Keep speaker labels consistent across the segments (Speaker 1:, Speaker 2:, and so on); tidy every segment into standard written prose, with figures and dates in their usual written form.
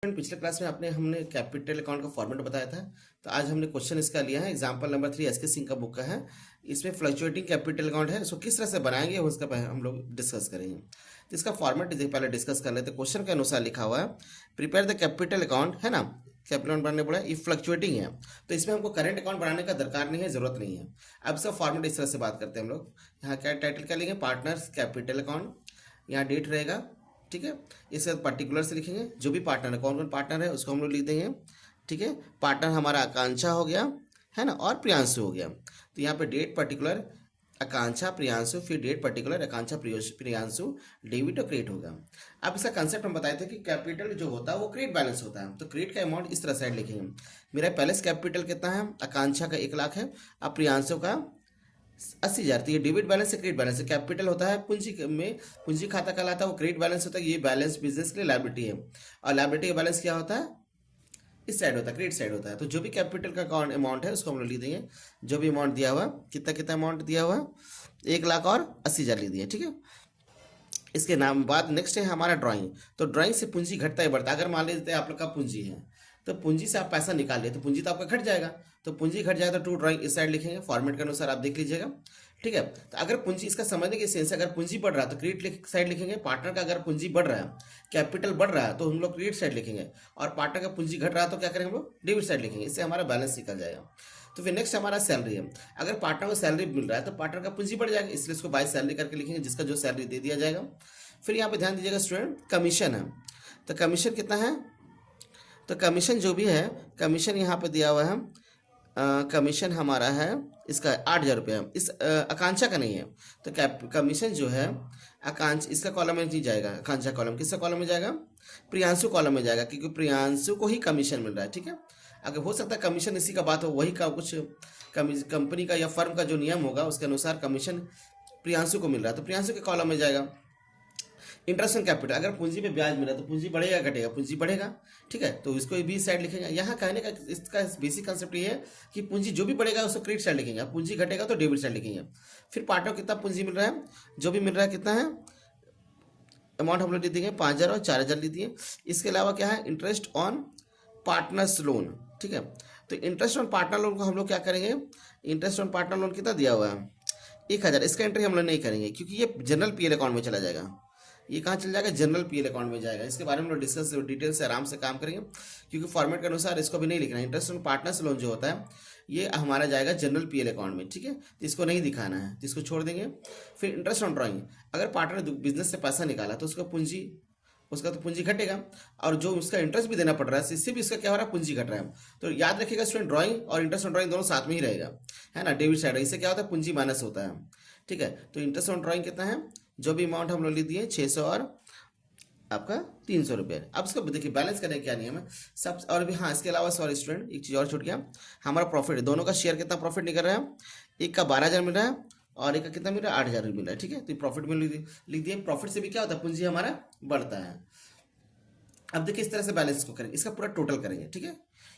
Speaker 1: पिछले क्लास में हमने कैपिटल अकाउंट का फॉर्मेट बताया था। तो आज हमने क्वेश्चन इसका लिया है, एग्जांपल नंबर 3 एसके सिंह का बुक का है। इसमें फ्लक्चुएटिंग कैपिटल अकाउंट है, इसको किस तरह से बनाएंगे उसका हम लोग डिस्कस करेंगे। तो इसका फॉर्मेट पहले डिस्कस कर लेते हैं। क्वेश्चन के अनुसार लिखा हुआ है प्रिपेयर द कैपिटल अकाउंट, है ना। कैपिटल अकाउंट बनाने पड़ा, ये फ्लक्चुएटिंग है तो इसमें हमको करंट अकाउंट बनाने का दरकार नहीं है, जरूरत नहीं है। अब इसका फॉर्मेट इस तरह से बात करते हैं हम लोग। यहाँ क्या टाइटल क्या लेंगे, पार्टनर्स कैपिटल अकाउंट। यहाँ डेट रहेगा, ठीक है। इसके बाद पर्टिकुलर से लिखेंगे, जो भी पार्टनर है, कौन कौन पार्टनर है उसको हम लोग लिख देंगे, ठीक है। पार्टनर हमारा आकांक्षा हो गया, है ना, और प्रियांशु हो गया। तो यहाँ पे डेट पर्टिकुलर आकांक्षा प्रियांशु, फिर डेट पर्टिकुलर आकांक्षा प्रियांशु, डेबिट और क्रेडिट होगा। अब इसका कंसेप्ट हम बताए थे कि कैपिटल जो होता है वो क्रेडिट बैलेंस होता है। तो क्रेडिट का अमाउंट इस तरह साइड लिखेंगे। मेरा पहले कैपिटल कितना है, आकांक्षा का 1 लाख है, अब प्रियांशु का 80,000। तो ये डेबिट बैलेंस से क्रेडिट बैलेंस है। कैपिटल होता है पूंजी में, पूंजी खाता कहलाता है, वो क्रेडिट बैलेंस होता है। ये बैलेंस बिजनेस के लिए लायबिलिटी है, और लायबिलिटी का बैलेंस क्या होता है, इस साइड होता है, क्रेडिट साइड होता है। तो जो भी कैपिटल का अकाउंट अमाउंट है उसको हम लोग लिख देंगे। जो भी अमाउंट दिया हुआ, कितना कितना अमाउंट दिया हुआ, 1 लाख और 80,000 लिख दिए, ठीक है। इसके नाम बाद नेक्स्ट है हमारा ड्राइंग। तो ड्राइंग से पूंजी घटता है बढ़ता है। अगर मान लीजिए आप लोग का पूंजी है तो पूंजी से आप पैसा निकाल लिए तो पूंजी तो आपका घट जाएगा। तो पूंजी घट जाएगा तो टू ड्राइंग इस साइड लिखेंगे, फॉर्मेट के अनुसार आप देख लीजिएगा, ठीक है। तो अगर पूंजी, इसका समझने के सेंस, अगर पूंजी बढ़ रहा है तो क्रेडिट साइड लिखेंगे। पार्टनर का अगर पूंजी बढ़ रहा है, कैपिटल बढ़ रहा है, तो हम लोग क्रेडिट साइड लिखेंगे। और पार्टनर का पूंजी घट रहा है तो क्या करेंगे हम लोग, डेबिट साइड लिखेंगे। इससे हमारा बैलेंस निकल जाएगा। तो फिर नेक्स्ट हमारा सैलरी है। अगर पार्टनर को सैलरी मिल रहा है तो पार्टनर का पूंजी बढ़ जाएगा, इसलिए इसको बाय सैलरी करके लिखेंगे, जिसका जो सैलरी दे दिया जाएगा। फिर यहाँ पे ध्यान दीजिएगा स्टूडेंट, कमीशन है। तो कमीशन कितना है, तो कमीशन जो भी है, कमीशन यहाँ पे दिया हुआ है। कमीशन हमारा है इसका 8,000 रुपया। इस आकांक्षा का नहीं है। तो कमीशन जो है इसका कॉलम में नहीं जाएगा, आकांक्षा कॉलम, किसका कॉलम में जाएगा, प्रियांशु कॉलम में जाएगा, क्योंकि प्रियांशु को ही कमीशन मिल रहा है, ठीक है। अगर हो सकता है कमीशन इसी का बात हो, वही का कुछ कंपनी का या फर्म का जो नियम होगा उसके अनुसार कमीशन प्रियांशु को मिल रहा है, तो प्रियांशु के कॉलम में जाएगा। इंटरेस्ट ऑन कैपिटल, अगर पूंजी पे ब्याज मिला तो पूंजी बढ़ेगा घटेगा, पूंजी बढ़ेगा, ठीक है। तो इसको भी साइड लिखेंगे। यहाँ कहने का इसका बेसिक कंसेप्ट ये है कि पूंजी जो भी बढ़ेगा उसको क्रेडिट साइड लिखेंगे, पूंजी घटेगा तो डेबिट साइड लिखेंगे। फिर पार्टनर को कितना पूंजी मिल रहा है, जो भी मिल रहा है कितना है, अमाउंट हम लोग लिख देंगे 5,000 और 4,000 लिख दिए। इसके अलावा क्या है, इंटरेस्ट ऑन पार्टनर्स लोन, ठीक है। तो इंटरेस्ट ऑन पार्टनर लोन को हम लोग क्या करेंगे, इंटरेस्ट ऑन पार्टनर लोन कितना दिया हुआ है, 1,000। इसका एंट्री हम लोग नहीं करेंगे क्योंकि ये जनरल पीएल अकाउंट में चला जाएगा। ये कहाँ चल जाएगा, जनरल पीएल अकाउंट में जाएगा। इसके बारे में हम लोग डिस्कस डिटेल से आराम से काम करेंगे, क्योंकि फॉर्मेट के अनुसार इसको भी नहीं लिखना है। इंटरेस्ट ऑन पार्टनर्स लोन जो होता है ये हमारा जाएगा जनरल पीएल अकाउंट में, ठीक है। तो इसको नहीं दिखाना है, तो इसको छोड़ देंगे। फिर इंटरेस्ट ऑन ड्राइंग, अगर पार्टनर ने बिजनेस से पैसा निकाला तो उसका तो पूंजी घटेगा, और जो उसका इंटरेस्ट भी देना पड़ रहा है इससे भी इसका क्या हो रहा है, पूंजी घट रहा है। तो याद रखिएगा स्टूडेंट, ड्राइंग और इंटरेस्ट ऑन ड्राइंग दोनों साथ में ही रहेगा, है ना, डेबिट साइड। इससे क्या होता है, पूंजी माइनस होता है, ठीक है। तो इंटरेस्ट ऑन ड्राइंग कितना है, जो भी अमाउंट हम लोग लिख दिए 600 और आपका 300 रुपये। अब इसको देखिए बैलेंस करने क्या नियम है सब। और भी हाँ, इसके अलावा सॉरी स्टूडेंट, एक चीज़ और छूट गया, हमारा प्रॉफिट, दोनों का शेयर कितना प्रॉफिट निकल रहा है, एक का 12,000 मिल रहा है और एक का कितना मिल रहा है, 8,000 मिल रहा है, ठीक है। तो प्रॉफिट में लिख दिए। प्रॉफिट से भी क्या होता है, पूंजी हमारा बढ़ता है। अब देखिए इस तरह से बैलेंस को करेंगे, इसका पूरा टोटल करेंगे, ठीक है।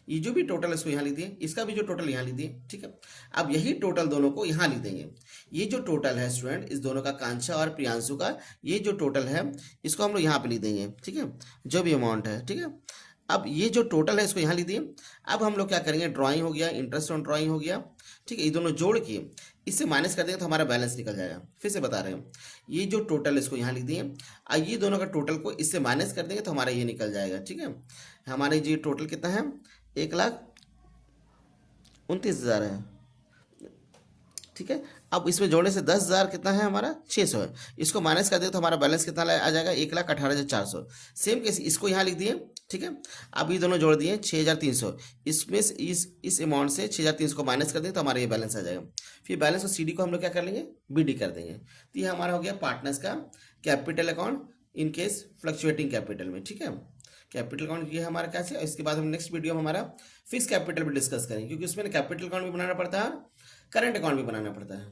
Speaker 1: ये जो भी टोटल है इसको यहाँ लिख दिए, इसका भी जो टोटल यहाँ लिख दिए, ठीक है। अब यही टोटल दोनों को यहाँ लिख देंगे। ये जो टोटल है स्टूडेंट, इस दोनों का, कांक्षा और प्रियांशु का, ये जो टोटल है इसको हम लोग यहाँ पे लिख देंगे, ठीक है, जो भी अमाउंट है, ठीक है। अब ये जो टोटल है इसको यहाँ लिख दिए। अब हम लोग क्या करेंगे, ड्राइंग हो गया, इंटरेस्ट ऑन ड्राइंग हो गया, ठीक है। ये दोनों जोड़ के इससे माइनस कर देंगे तो हमारा बैलेंस निकल जाएगा। फिर से बता रहे हैं, ये जो टोटल इसको यहाँ लिख दिए, और ये दोनों का टोटल को इससे माइनस कर देंगे तो हमारा ये निकल जाएगा, ठीक है। हमारे ये टोटल कितना है, 1,29,000 है, ठीक है। अब इसमें जोड़ने से 10,000 कितना है हमारा, 600 है। इसको माइनस कर दे तो हमारा बैलेंस कितना आ जाएगा, 1,18,400। सेम केस इसको यहाँ लिख दिए, ठीक है। अब ये दोनों जोड़ दिए 6,300। इसमें से इस अमाउंट से 6,300 को माइनस कर देंगे तो हमारा ये बैलेंस आ जाएगा। फिर बैलेंस और सीडी को हम लोग क्या कर लेंगे, बीडी कर देंगे। तो ये हमारा हो गया पार्टनर्स का capital account in case fluctuating capital में, ठीक है। कैपिटल अकाउंट ये हमारा कैसे, इसके बाद हम नेक्स्ट वीडियो में हमारा फिक्स कैपिटल भी डिस्कस करेंगे, क्योंकि उसमें कैपिटल अकाउंट भी बनाना पड़ता है, करंट अकाउंट भी बनाना पड़ता है।